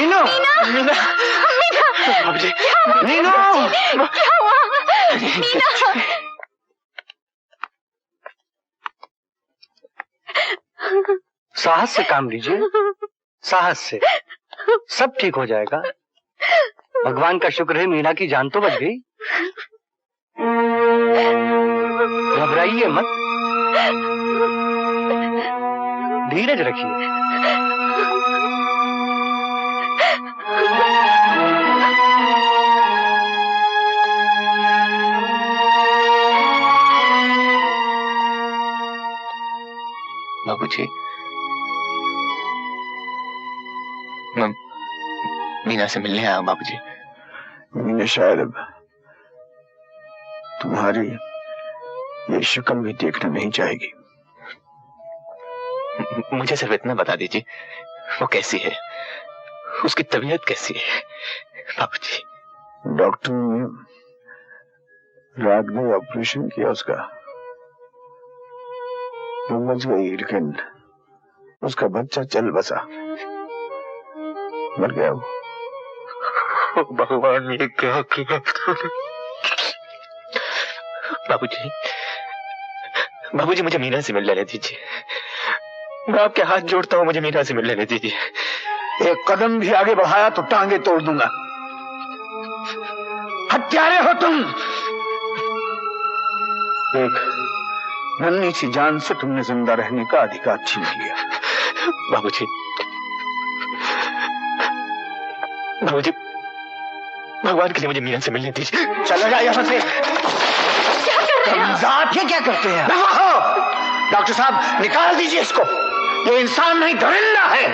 मीनू, मीना, बाबूजी, मीनू, क्या हुआ? मीना, साहस से काम लीजिए, साहस से सब ठीक हो जाएगा। भगवान का शुक्र है मीना की जान तो बच गई। घबराइए मत, धीरज रखिए। बाबूजी, मैं मीना से मिलने आया हूं बाबूजी। मीना शायद अब तुम्हारी ये शक्ल भी देखना नहीं चाहेगी। मुझे सिर्फ इतना बता दीजिए, वो कैसी है, उसकी तबीयत कैसी है बाबूजी? डॉक्टर ने रात में ऑपरेशन किया उसका, वो बच गई, लेकिन उसका बच्चा चल बसा, मर गया वो। भगवान, ये क्या किया बाबूजी? बाबूजी, मुझे मीना से मिल लेने दीजिए, मैं आपके हाथ जोड़ता हूँ, मुझे मीना से मिल लेने दीजिए। एक कदम भी आगे बढ़ाया तो टांगे तोड़ दूंगा। हत्यारे हो तुम। एक नन्ही सी जान से तुमने जिंदा रहने का अधिकार छीन लिया। बाबूजी, बाबूजी, भगवान के लिए मुझे मीना से मिलने दीजिए। चला जा यहाँ से। आप ये क्या करते हैं? डॉक्टर साहब, निकाल दीजिए इसको। ये इंसान नहीं, दरिंदा है,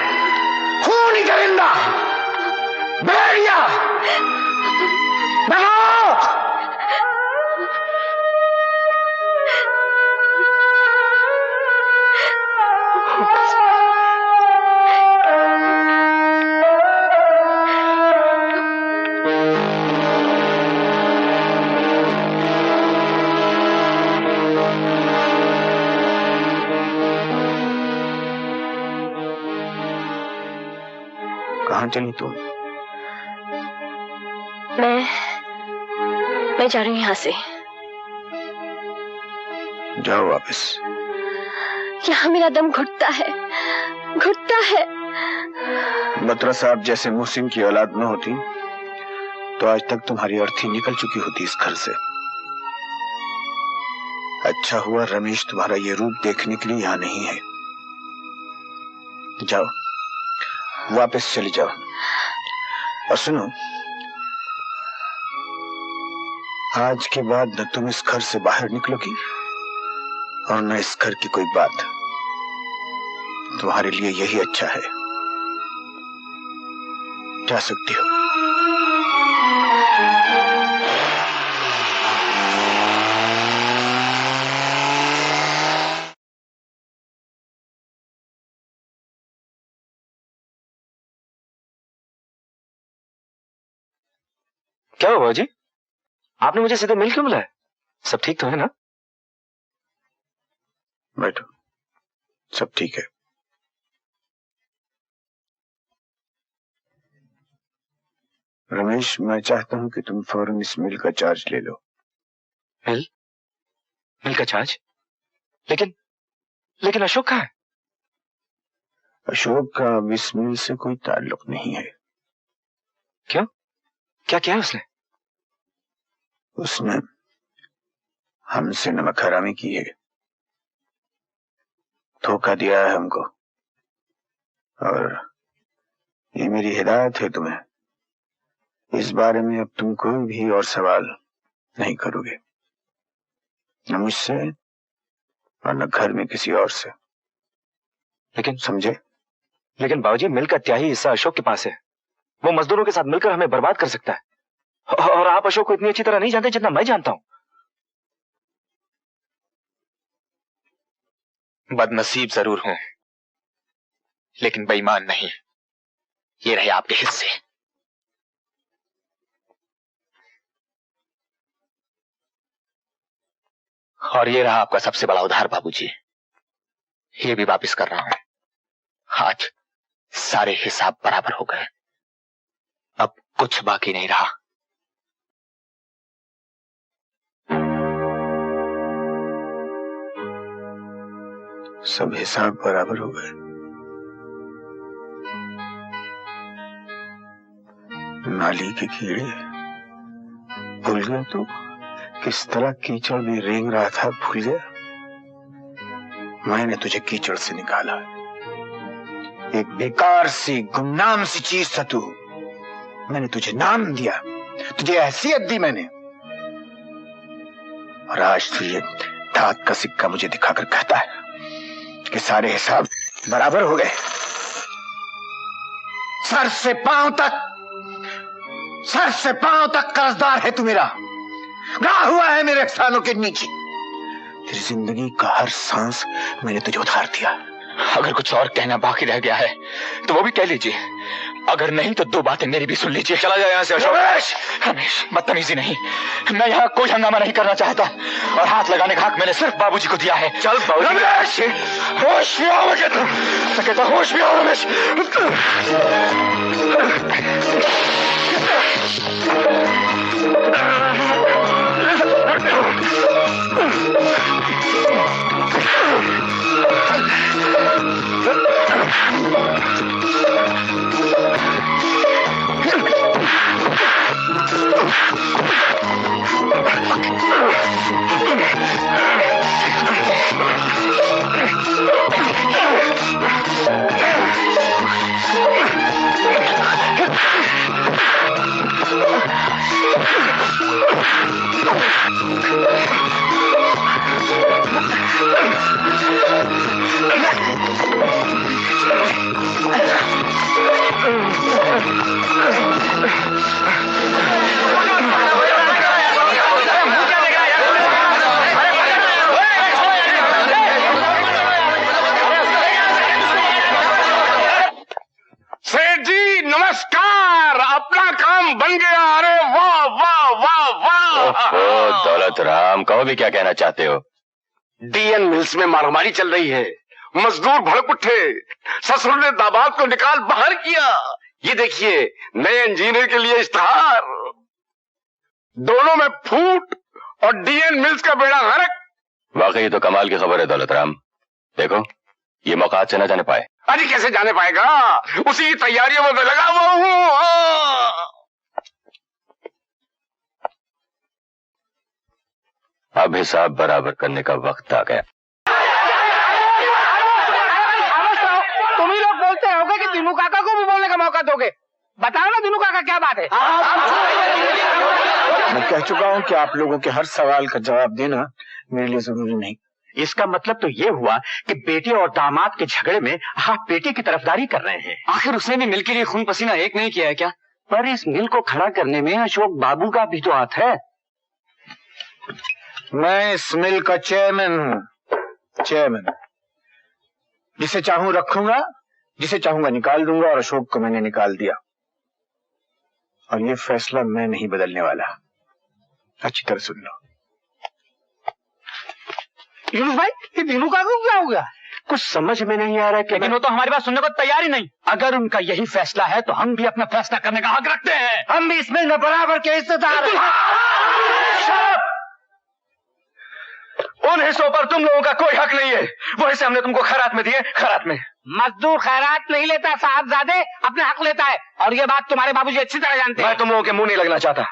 खूनी दरिंदा, भेड़िया। भगाओ। कहाँ चली तुम? मैं जा रही हूँ यहाँ से। जाओ वापस। यहाँ मेरा दम घुटता है, घुटता है। बत्रा साहब जैसे मुहसिन की औलाद न होती तो आज तक तुम्हारी अर्थी निकल चुकी होती इस घर से। अच्छा हुआ रमेश तुम्हारा ये रूप देखने के लिए यहाँ नहीं है। जाओ, वापस चली जाओ। और सुनो, आज के बाद न तुम इस घर से बाहर निकलोगी और न इस घर की कोई बात। तुम्हारे लिए यही अच्छा है। जा सकती हो। क्या हुआ बाबूजी? आपने मुझे सीधे मिल क्यों बुलाया? सब ठीक तो है ना? बैठो, सब ठीक है। रमेश, मैं चाहता हूं कि तुम फौरन इस मिल का चार्ज ले लो। मिल का चार्ज? लेकिन अशोक कहाँ है? अशोक का अब इस मिल से कोई ताल्लुक नहीं है। क्यों? क्या किया उसने? उसने हमसे नमक हरामी की है, धोखा दिया है हमको। और ये मेरी हिदायत है तुम्हें, इस बारे में अब तुम कोई भी और सवाल नहीं करोगे, न मुझसे और न घर में किसी और से। लेकिन समझे? लेकिन बाबूजी, मिल का त्याही हिस्सा अशोक के पास है। वो मजदूरों के साथ मिलकर हमें बर्बाद कर सकता है। और आप अशोक को इतनी अच्छी तरह नहीं जानते जितना मैं जानता हूं। बदनसीब जरूर हूं, लेकिन बेईमान नहीं। ये रहे आपके हिस्से। और ये रहा आपका सबसे बड़ा उधार बाबूजी। ये भी वापस कर रहा हूं। आज सारे हिसाब बराबर हो गए। कुछ बाकी नहीं रहा। सब हिसाब बराबर हो गए। नाली के कीड़े भूल गया तो किस तरह कीचड़ में रेंग रहा था, भूल गया। मैंने तुझे कीचड़ से निकाला। एक बेकार सी गुमनाम सी चीज था तू। मैंने तुझे नाम दिया, तुझे हैसियत दी मैंने, और आज तू ये दांत का सिक्का मुझे दिखाकर कहता है कि सारे हिसाब बराबर हो गए। सर से पांव तक कर्जदार है तू मेरा, गाह हुआ है मेरे एहसानों के नीचे। तेरी जिंदगी का हर सांस मैंने तुझे उधार दिया। अगर कुछ और कहना बाकी रह गया है तो वो भी कह लीजिए, अगर नहीं तो दो बातें मेरी भी सुन लीजिए। चला जाए यहाँ से अशोक। रमेश, बदतमीजी नहीं, मैं यहाँ कोई हंगामा नहीं करना चाहता, और हाथ लगाने का हक मैंने सिर्फ बाबूजी को दिया है। चल रमेश, होश में आओ, मैं कहता होश में आओ रमेश। सेठ जी नमस्कार, अपना काम बन गया। अरे वाह वाह वाह वाह। दौलत राम, कहो भी क्या कहना चाहते हो? डीएन मिल्स में मारामारी चल रही है, मजदूर भड़क उठे, ससुर ने दामाद को निकाल बाहर किया। ये देखिए नए इंजीनियर के लिए इश्तेहार, दोनों में फूट और डीएन मिल्स का बेड़ा गर्क। वाकई तो कमाल की खबर है दौलत राम। देखो ये मौका आज से न जाने पाए। अरे कैसे जाने पाएगा, उसी की तैयारियों में मैं लगा हुआ हूँ। अब हिसाब बराबर करने का वक्त आ गया। तुम ही लोग बोलते होगे कि दिनू काका को भी बोलने का मौका दोगे। बताओ ना दिनू काका, क्या बात है? मैं कह चुका हूं कि आप लोगों के हर सवाल का जवाब देना मेरे लिए जरूरी नहीं। इसका मतलब तो ये हुआ कि बेटे और दामाद के झगड़े में आप बेटे की तरफदारी कर रहे हैं। आखिर उसने भी मिल के लिए खून पसीना एक नहीं किया है क्या? पर इस मिल को खड़ा करने में अशोक बाबू का भी तो हाथ है। मैं इस मिल का चेयरमैन हूँ, चेयरमैन। जिसे चाहूं रखूंगा, जिसे चाहूंगा निकाल दूंगा, और अशोक को मैंने निकाल दिया, और ये फैसला मैं नहीं बदलने वाला। अच्छी तरह सुन लो। यूनुस भाई, ये दिनू काका को क्या हो गया? कुछ समझ में नहीं आ रहा कि लेकिन वो तो हमारी बात सुनने को तैयार ही नहीं। अगर उनका यही फैसला है तो हम भी अपना फैसला करने का हक रखते हैं। हम भी इस मिल में बराबर के हिस्सेदार हैं। उन हिस्सों पर तुम लोगों का कोई हक नहीं है। वो हिस्से हमने तुमको खैरात में दिए, खैरात में। मजदूर खैरात नहीं लेता साहबजादे, अपने हक लेता है, और ये बात तुम्हारे बाबूजी अच्छी तरह जानते हैं। मैं तुम लोगों के मुंह नहीं लगना चाहता।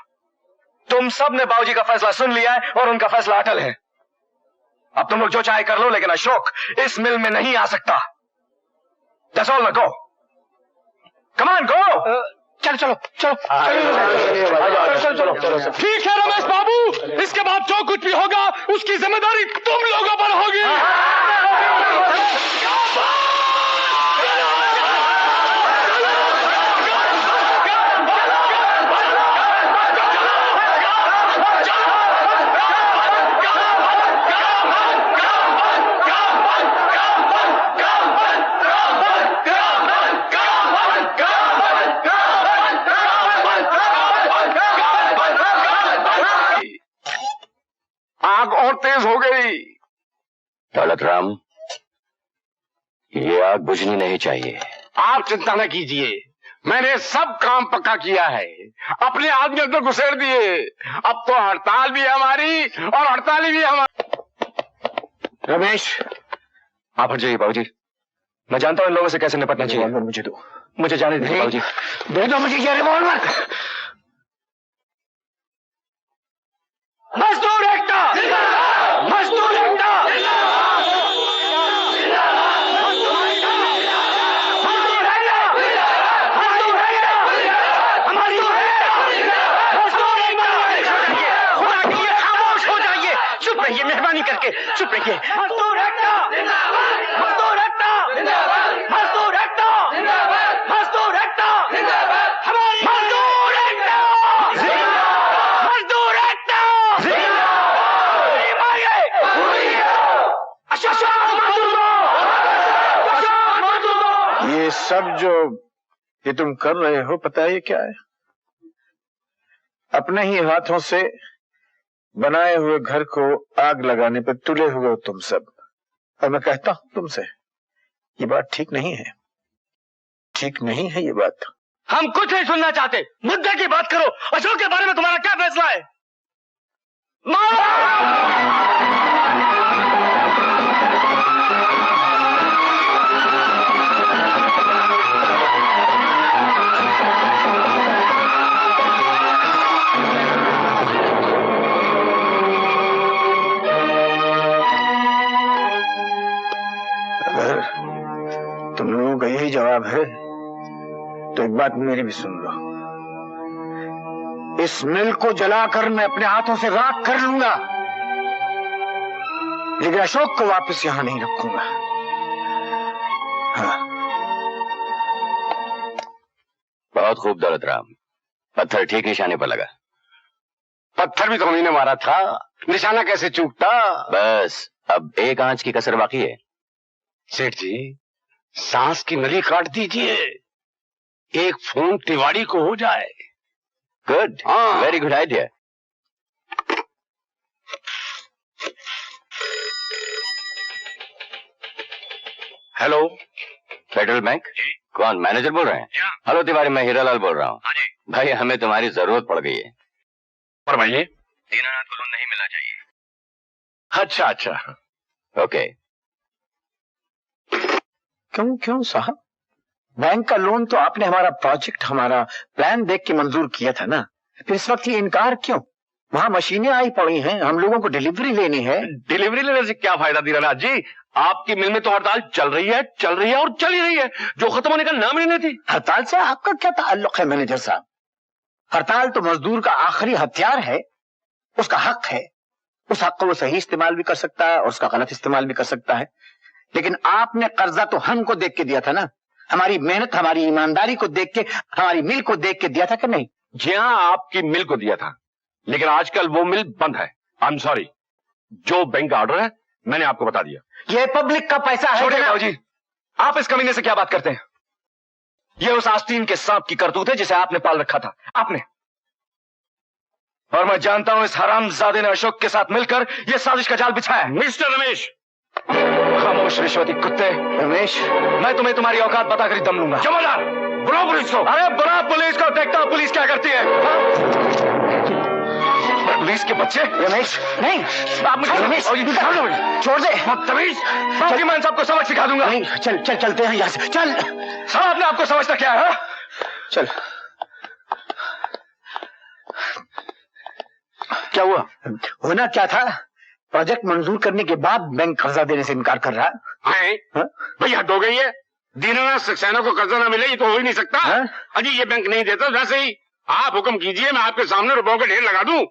तुम सब ने बाबूजी का फैसला सुन लिया है और उनका फैसला अटल है। अब तुम लोग जो चाहे कर लो, लेकिन अशोक इस मिल में नहीं आ सकता। That's all, go. Come on, go. चलो चलो चलो चलो। ठीक है रमेश बाबू, इसके बाद जो कुछ भी होगा उसकी जिम्मेदारी तुम लोगों पर होगी। आग और तेज हो गई। दौलत राम, ये आग बुझनी नहीं चाहिए। आप चिंता न कीजिए, मैंने सब काम पक्का किया है, अपने आदमी अंदर घुसेड़ दिए। अब तो हड़ताल भी हमारी और हड़ताली भी हमारी। रमेश, आप हट जाइए बाबूजी। मैं जानता हूँ इन लोगों से कैसे निपटना चाहिए। मुझे दो, मुझे जाने दीजिए बाबूजी। दे दो मुझे ये रिवॉल्वर। मजदूर एकता, मजदूर एकता, ये मेहरबानी करके चुप रहिए। मजदूर एकता, मजदूर एकता, मजदूर एकता, मजदूर एकता, हमारी मजदूर एकता, मजदूर एकता, ये सब जो ये तुम कर रहे हो, पता है ये क्या है? अपने ही हाथों से बनाए हुए घर को आग लगाने पर तुले हुए हो तुम सब। और मैं कहता हूं तुमसे, ये बात ठीक नहीं है, ठीक नहीं है ये बात। हम कुछ नहीं सुनना चाहते, मुद्दे की बात करो। अशोक के बारे में तुम्हारा क्या फैसला है? अगर तुम लोगों का यही जवाब है तो एक बात मेरी भी सुन लो। इस मिल को जलाकर मैं अपने हाथों से राख कर लूंगा, लेकिन अशोक को वापस यहां नहीं रखूंगा। हाँ। बहुत खूब दौलत राम, पत्थर ठीक निशाने पर लगा। पत्थर भी तो हमने मारा था, निशाना कैसे चूकता? बस अब एक आंच की कसर बाकी है। सेठ जी, सांस की नली काट दीजिए, एक फोन तिवाड़ी को हो जाए। Good, very good idea. Hello, federal bank, कौन मैनेजर बोल रहे हैं? हेलो तिवारी, मैं हीरालाल बोल रहा हूँ। भाई हमें तुम्हारी जरूरत पड़ गई है। फरमाइए। दीनानाथ को लोन नहीं मिलना चाहिए। अच्छा अच्छा, ओके। क्यों साहब? बैंक का लोन तो आपने हमारा प्रोजेक्ट, हमारा प्लान देख के मंजूर किया था ना, फिर इस वक्त ये इनकार क्यों? वहाँ मशीनें आई पड़ी हैं, हम लोगों को डिलीवरी लेनी है। डिलीवरी लेने से क्या फायदा दीनानाथ जी? आपकी मिल में तो हड़ताल चल रही है और चल ही रही है, जो खत्म होने का नाम ही नहीं थी। हड़ताल से आपका क्या ताल्लुक है मैनेजर साहब? हड़ताल तो मजदूर का आखिरी हथियार है, उसका हक है। उस हक को वो सही इस्तेमाल भी कर सकता है और उसका गलत इस्तेमाल भी कर सकता है। लेकिन आपने कर्जा तो हमको देख के दिया था ना, हमारी मेहनत, हमारी ईमानदारी को देख के, हमारी मिल को देख के दिया था कि नहीं? जी हाँ, आपकी मिल को दिया था, लेकिन आजकल वो मिल बंद है। आई एम सॉरी, जो बैंक का ऑर्डर है मैंने आपको बता दिया। ये पब्लिक का पैसा है। छोटे बाबूजी, आप इस कमीने से क्या बात करते हैं? ये उस आस्तीन के सांप की करतूत है जिसे आपने पाल रखा था, आपने। और मैं जानता हूं इस हरामजादे ने अशोक के साथ मिलकर यह साजिश का जाल बिछाया है। मिस्टर रमेश, खामोश रिश्वती कुत्ते। रमेश, मैं तुम्हें तुम्हारी औकात बताकर ही दम लूंगा। जमादार, बुलाओ पुलिस को। अरे बुला पुलिस को, देखता हूं पुलिस क्या करती है। पुलिस के बच्चे। रमेश, नहीं, आप मुझे रमेश, छोड़ दे। बदतमीज, बाकी मैं सबको सबक सिखा दूंगा। नहीं, चलते हैं यहाँ से, चल। साहब ने आपको समझता क्या है? चल। क्या हुआ? होना क्या था? प्रोजेक्ट मंजूर करने के बाद बैंक कर्जा देने से इनकार कर रहा है। भैया हद हो गई है। दीनानाथ सक्सेना को कर्जा ना मिले ये तो हो ही नहीं सकता। अजी ये बैंक नहीं देता, वैसे ही आप हुक्म कीजिए, मैं आपके सामने रुपयों का ढेर लगा दूं।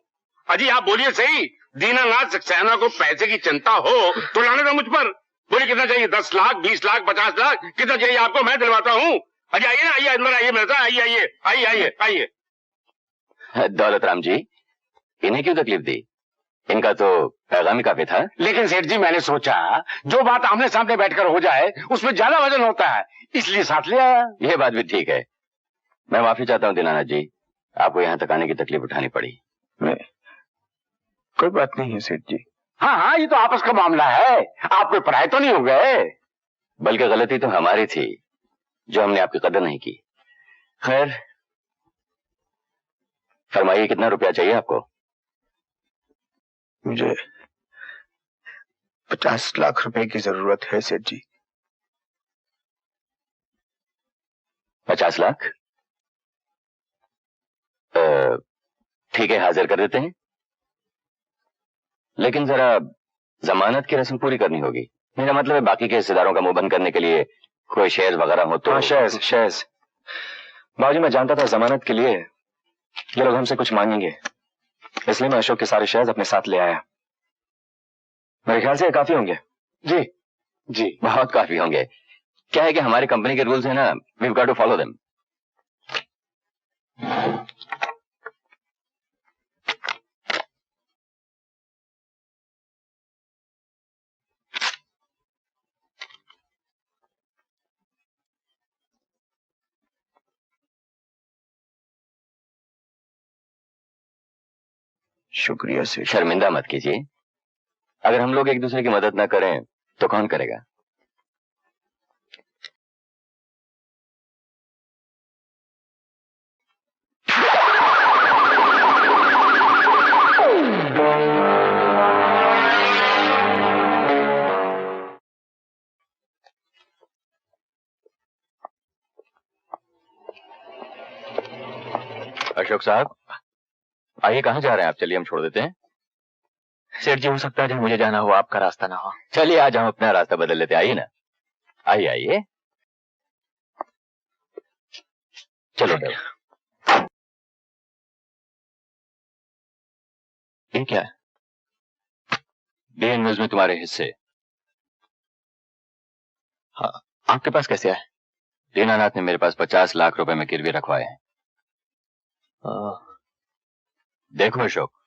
अजी आप बोलिए सही, दीनानाथ सक्सेना को पैसे की चिंता हो तो लाने दो मुझ पर। बोलिए कितना चाहिए? 10 लाख, 20 लाख, 50 लाख, कितना चाहिए आपको? मैं दिलवाता हूँ। अजी आइए ना, आइए अंदर आइए मेरे साथ, आइए आइए आइए आइए आइए। दौलत राम जी, इन्हें क्यों तकलीफ दी? इनका तो पैगाम ही काफी था। लेकिन सेठ जी, मैंने सोचा जो बात आमने सामने बैठकर हो जाए उसमें ज्यादा वजन होता है, इसलिए साथ ले आया। यह बात भी ठीक है। मैं माफी चाहता हूँ दीनानाथ जी, आपको यहाँ तक आने की तकलीफ उठानी पड़ी। कोई बात नहीं है सेठ जी। हाँ हाँ, ये तो आपस का मामला है, आप कोई पराये तो नहीं हो गए। बल्कि गलती तो हमारी थी जो हमने आपकी कदर नहीं की। खैर, फरमाइए कितना रुपया चाहिए आपको? मुझे 50 लाख रुपए की जरूरत है सेठ जी। 50 लाख? ठीक है, हाजिर कर देते हैं, लेकिन जरा जमानत की रस्म पूरी करनी होगी। मेरा मतलब है बाकी के हिस्सेदारों का मुंह बंद करने के लिए कोई शेयर वगैरह हो तो। हाँ, शेयर्स। बाबूजी, मैं जानता था जमानत के लिए ये लोग हमसे कुछ मांगेंगे, इसलिए मैं अशोक के सारे शेयर्स अपने साथ ले आया। मेरे ख्याल से ये काफी होंगे। जी जी, बहुत काफी होंगे। क्या है कि हमारी कंपनी के रूल्स है ना, we got to follow them. शुक्रिया सेठ। शर्मिंदा मत कीजिए, अगर हम लोग एक दूसरे की मदद ना करें तो कौन करेगा? अशोक साहब, आइए, कहाँ जा रहे हैं आप? चलिए हम छोड़ देते हैं। सेठ जी, हो सकता है जहाँ मुझे जाना हो आपका रास्ता ना हो। चलिए आज हम अपना रास्ता बदल लेते हैं। आइए ना, आइए आइए, चलो देव। ये क्या है? डीएन मिल्स में तुम्हारे हिस्से। हाँ, आपके पास कैसे आए? दीनानाथ ने मेरे पास 50 लाख रुपए में गिरवी रखवाए हैं। देखो अशोक,